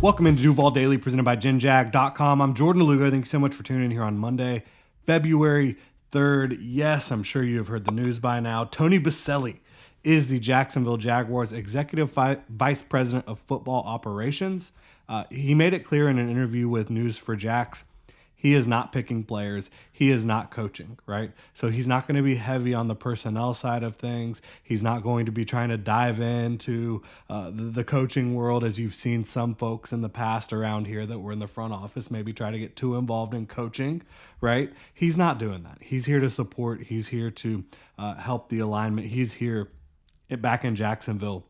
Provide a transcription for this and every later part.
Welcome into Duval Daily, presented by GenJag.com. I'm Jordan Lugo. Thank you so much for tuning in here on Monday, February 3rd. Yes, I'm sure you have heard the news by now. Tony Boselli is the Jacksonville Jaguars Executive Vice President of Football Operations. He made it clear in an interview with News4Jax, he is not picking players. He is not coaching, right? So he's not going to be heavy on the personnel side of things. He's not going to be trying to dive into the coaching world, as you've seen some folks in the past around here that were in the front office maybe try to get too involved in coaching, right? He's not doing that. He's here to support. He's here to help the alignment. He's here back in Jacksonville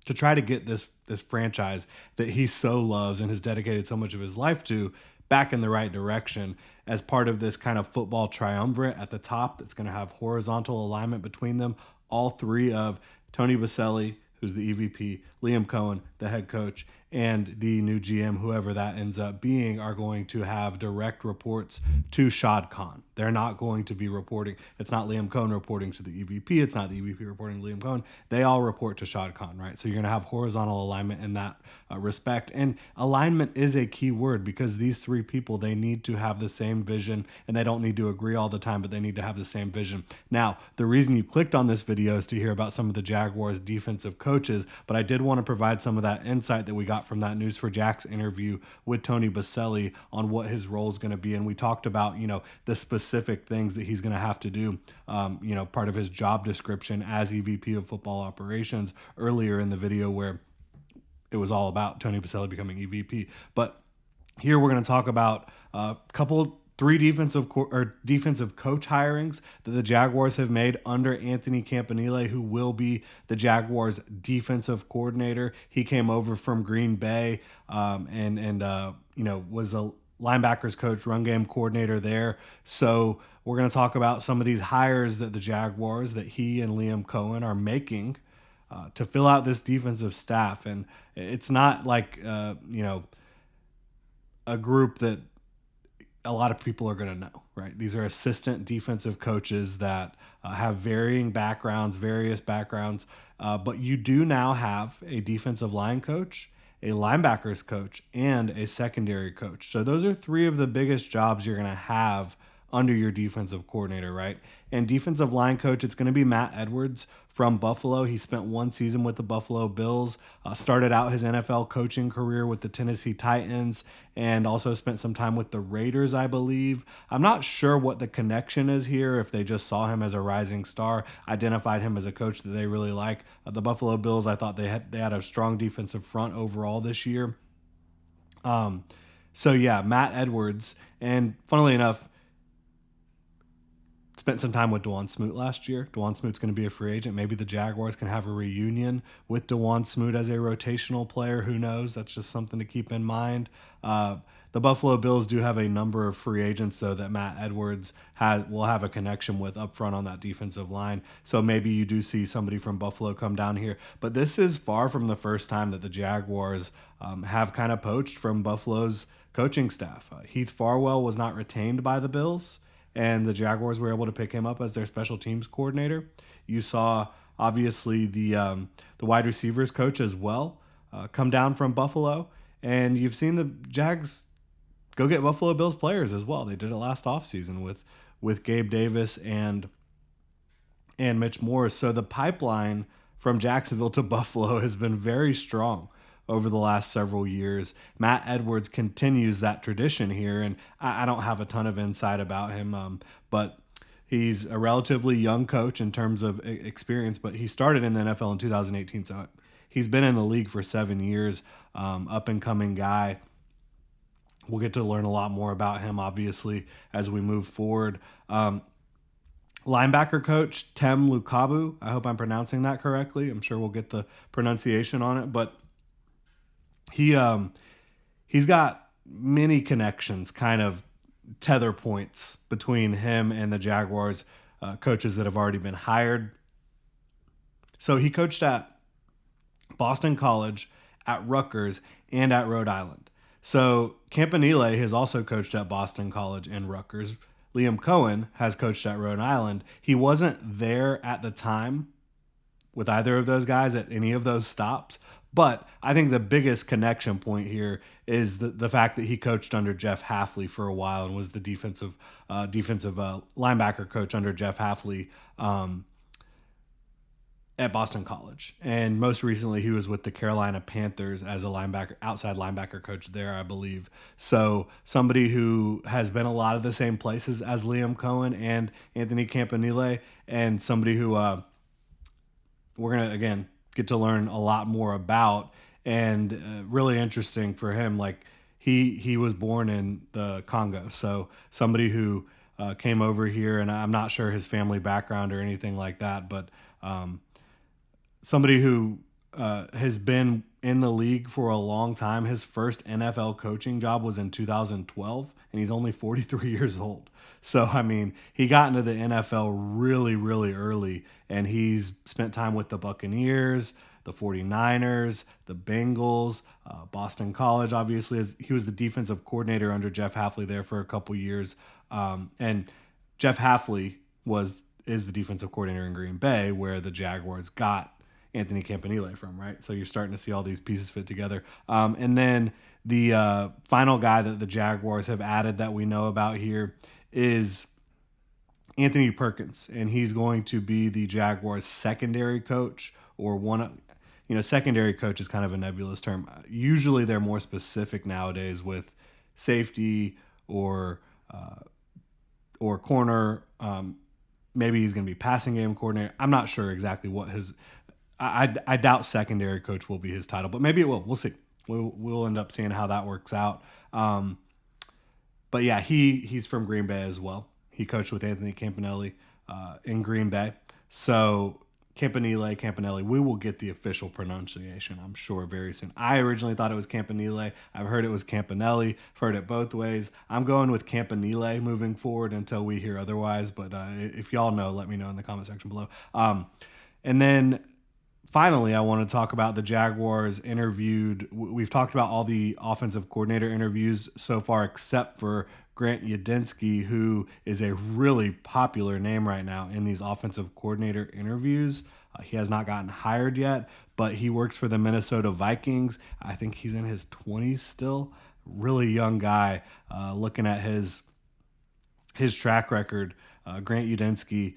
to try to get this franchise that he so loves and has dedicated so much of his life to back in the right direction as part of this kind of football triumvirate at the top that's going to have horizontal alignment between them. All three of Tony Boselli, who's the EVP, Liam Cohen, the head coach, and the new GM, whoever that ends up being, are going to have direct reports to Shad Khan. They're not going to be reporting. It's not Liam Cohen reporting to the EVP. It's not the EVP reporting to Liam Cohen. They all report to Shad Khan, right? So you're going to have horizontal alignment in that respect. And alignment is a key word because these three people, they need to have the same vision, and they don't need to agree all the time, but they need to have the same vision. Now, the reason you clicked on this video is to hear about some of the Jaguars defensive coaches, but I did want to provide some of that insight that we got from that News4Jax interview with Tony Boselli on what his role is going to be. And we talked about, the specific things that he's going to have to do, part of his job description as EVP of football operations earlier in the video, where it was all about Tony Boselli becoming EVP. But here we're going to talk about three defensive coach hirings that the Jaguars have made under Anthony Campanile, who will be the Jaguars defensive coordinator. He came over from Green Bay and was a linebackers coach, run game coordinator there. So we're going to talk about some of these hires that the Jaguars, that he and Liam Cohen are making to fill out this defensive staff. And it's not like, a group that a lot of people are going to know, right? These are assistant defensive coaches that have various backgrounds, but you do now have a defensive line coach, a linebackers coach, and a secondary coach. So those are three of the biggest jobs you're going to have under your defensive coordinator, right? And defensive line coach, it's going to be Matt Edwards from Buffalo. He spent one season with the Buffalo Bills, started out his NFL coaching career with the Tennessee Titans, and also spent some time with the Raiders, I believe. I'm not sure what the connection is here, if they just saw him as a rising star, identified him as a coach that they really like. The Buffalo Bills, I thought they had a strong defensive front overall this year. Matt Edwards, and funnily enough, spent some time with Dawuane Smoot last year. Dawuane Smoot's going to be a free agent. Maybe the Jaguars can have a reunion with Dawuane Smoot as a rotational player. Who knows? That's just something to keep in mind. The Buffalo Bills do have a number of free agents, though, that Matt Edwards will have a connection with up front on that defensive line. So maybe you do see somebody from Buffalo come down here. But this is far from the first time that the Jaguars have kind of poached from Buffalo's coaching staff. Heath Farwell was not retained by the Bills, and the Jaguars were able to pick him up as their special teams coordinator. You saw, obviously, the wide receivers coach as well come down from Buffalo. And you've seen the Jags go get Buffalo Bills players as well. They did it last offseason with Gabe Davis and Mitch Morris. So the pipeline from Jacksonville to Buffalo has been very strong over the last several years. Matt Edwards continues that tradition here, and I don't have a ton of insight about him, but he's a relatively young coach in terms of experience, but he started in the NFL in 2018, so he's been in the league for 7 years, up-and-coming guy. We'll get to learn a lot more about him, obviously, as we move forward. Linebacker coach, Tem Lukabu. I hope I'm pronouncing that correctly. I'm sure we'll get the pronunciation on it, but he's got many connections, kind of tether points between him and the Jaguars coaches that have already been hired. So he coached at Boston College, at Rutgers, and at Rhode Island. So Campanile has also coached at Boston College and Rutgers. Liam Cohen has coached at Rhode Island. He wasn't there at the time with either of those guys at any of those stops, But I think the biggest connection point here is the fact that he coached under Jeff Hafley for a while and was the defensive linebacker coach under Jeff Hafley at Boston College. And most recently, he was with the Carolina Panthers as a outside linebacker coach there, I believe. So somebody who has been a lot of the same places as Liam Cohen and Anthony Campanile, and somebody who we're going to, again, get to learn a lot more about. And really interesting for him, like he was born in the Congo. So somebody who came over here, and I'm not sure his family background or anything like that, but somebody who has been in the league for a long time. His first NFL coaching job was in 2012, and he's only 43 years old. So, I mean, he got into the NFL really, really early, and he's spent time with the Buccaneers, the 49ers, the Bengals, Boston College, obviously. He was the defensive coordinator under Jeff Hafley there for a couple years. And Jeff Hafley is the defensive coordinator in Green Bay, where the Jaguars got Anthony Campanile from, right? So you're starting to see all these pieces fit together. And then the final guy that the Jaguars have added that we know about here is Anthony Perkins, and he's going to be the Jaguars' secondary coach, or secondary coach is kind of a nebulous term. Usually they're more specific nowadays with safety or corner. Maybe he's going to be passing game coordinator. I'm not sure exactly what I doubt secondary coach will be his title, but maybe it will. We'll see. We'll end up seeing how that works out. But yeah, he's from Green Bay as well. He coached with Anthony Campanile in Green Bay. So Campanile, we will get the official pronunciation, I'm sure, very soon. I originally thought it was Campanile. I've heard it was Campanelli. I've heard it both ways. I'm going with Campanile moving forward until we hear otherwise. But if y'all know, let me know in the comment section below. And then finally, I want to talk about the Jaguars interviewed. We've talked about all the offensive coordinator interviews so far, except for Grant Udinski, who is a really popular name right now in these offensive coordinator interviews. He has not gotten hired yet, but he works for the Minnesota Vikings. I think he's in his 20s still. Really young guy. Looking at his track record, Grant Udinski,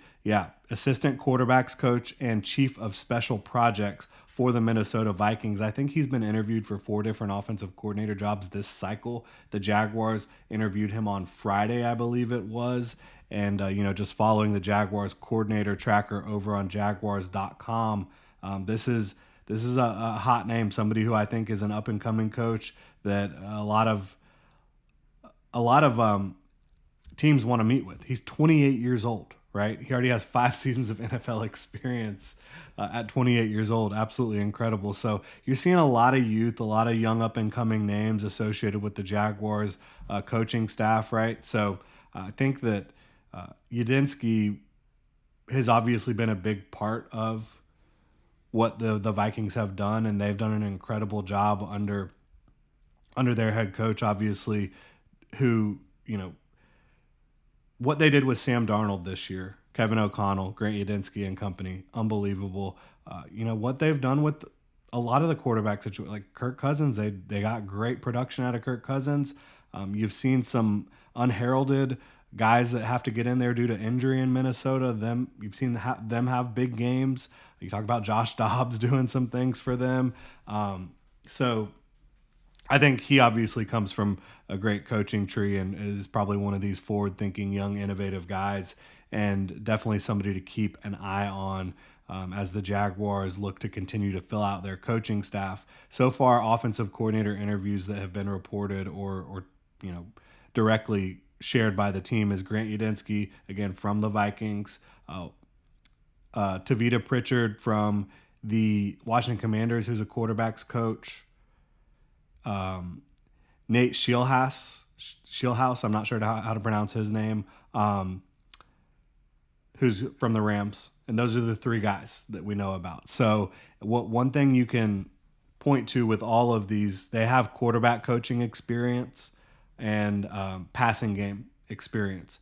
assistant quarterbacks coach and chief of special projects for the Minnesota Vikings. I think he's been interviewed for 4 different offensive coordinator jobs this cycle. The Jaguars interviewed him on Friday, I believe it was. And, just following the Jaguars coordinator tracker over on Jaguars.com, this is a hot name, somebody who I think is an up-and-coming coach that a lot of teams want to meet with. He's 28 years old, right? He already has 5 seasons of NFL experience at 28 years old. Absolutely incredible. So you're seeing a lot of youth, a lot of young up-and-coming names associated with the Jaguars coaching staff, right? So I think that Udinski has obviously been a big part of what the Vikings have done, and they've done an incredible job under their head coach, obviously, who, what they did with Sam Darnold this year, Kevin O'Connell, Grant Udinski and company, unbelievable. What they've done with a lot of the quarterback situation, like Kirk Cousins, they got great production out of Kirk Cousins. You've seen some unheralded guys that have to get in there due to injury in Minnesota. You've seen them have big games. You talk about Josh Dobbs doing some things for them. So I think he obviously comes from a great coaching tree and is probably one of these forward-thinking, young, innovative guys, and definitely somebody to keep an eye on as the Jaguars look to continue to fill out their coaching staff. So far, offensive coordinator interviews that have been reported or directly shared by the team is Grant Udinski, again, from the Vikings, Tavita Pritchard from the Washington Commanders, who's a quarterback's coach, Nate Scheelhaase, I'm not sure how to pronounce his name, who's from the Rams. And those are the 3 guys that we know about. So one thing you can point to with all of these, they have quarterback coaching experience and passing game experience.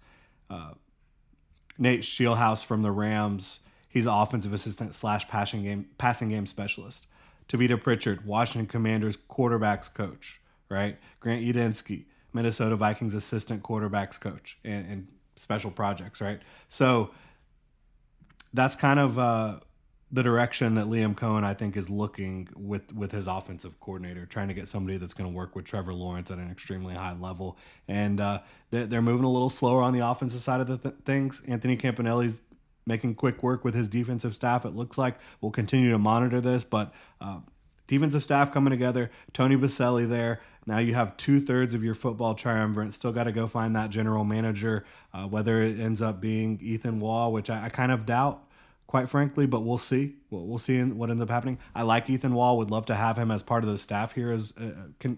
Nate Scheelhaase from the Rams, he's an offensive assistant / passing game specialist. Tavita Pritchard, Washington Commanders quarterbacks coach, right? Grant Udinski, Minnesota Vikings assistant quarterbacks coach and special projects, right? So that's kind of the direction that Liam Cohen, I think, is looking with his offensive coordinator, trying to get somebody that's going to work with Trevor Lawrence at an extremely high level. And they're moving a little slower on the offensive side of the things. Anthony Campanile's making quick work with his defensive staff, it looks like. We'll continue to monitor this, but defensive staff coming together, Tony Baselli there. Now you have 2/3 of your football triumvirate. Still got to go find that general manager, whether it ends up being Ethan Waugh, which I kind of doubt, quite frankly, but we'll see. We'll see what ends up happening. I like Ethan Waugh. Would love to have him as part of the staff here as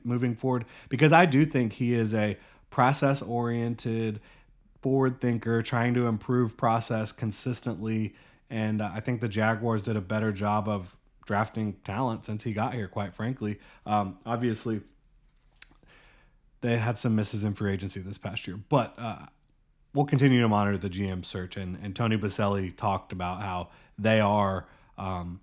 moving forward, because I do think he is a process-oriented forward thinker trying to improve process consistently. And I think the Jaguars did a better job of drafting talent since he got here, quite frankly. Obviously, they had some misses in free agency this past year, but we'll continue to monitor the GM search. And Tony Baselli talked about how they are in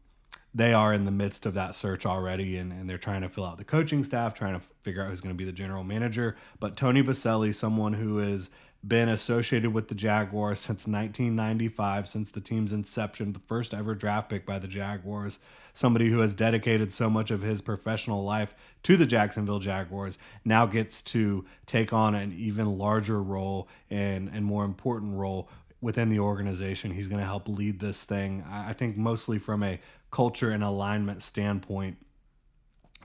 the midst of that search already, and they're trying to fill out the coaching staff, trying to figure out who's going to be the general manager. But Tony Baselli, someone who has been associated with the Jaguars since 1995, since the team's inception, the first ever draft pick by the Jaguars, somebody who has dedicated so much of his professional life to the Jacksonville Jaguars, now gets to take on an even larger role and more important role within the organization. He's going to help lead this thing, I think, mostly from a culture and alignment standpoint,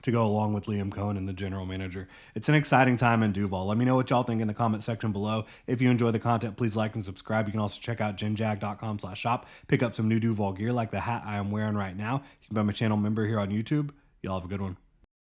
to go along with Liam Cohen and the general manager. It's an exciting time in Duval. Let me know what y'all think in the comment section below. If you enjoy the content, please like and subscribe. You can also check out genjag.com/shop. Pick up some new Duval gear like the hat I am wearing right now. You can become a channel member here on YouTube. Y'all have a good one.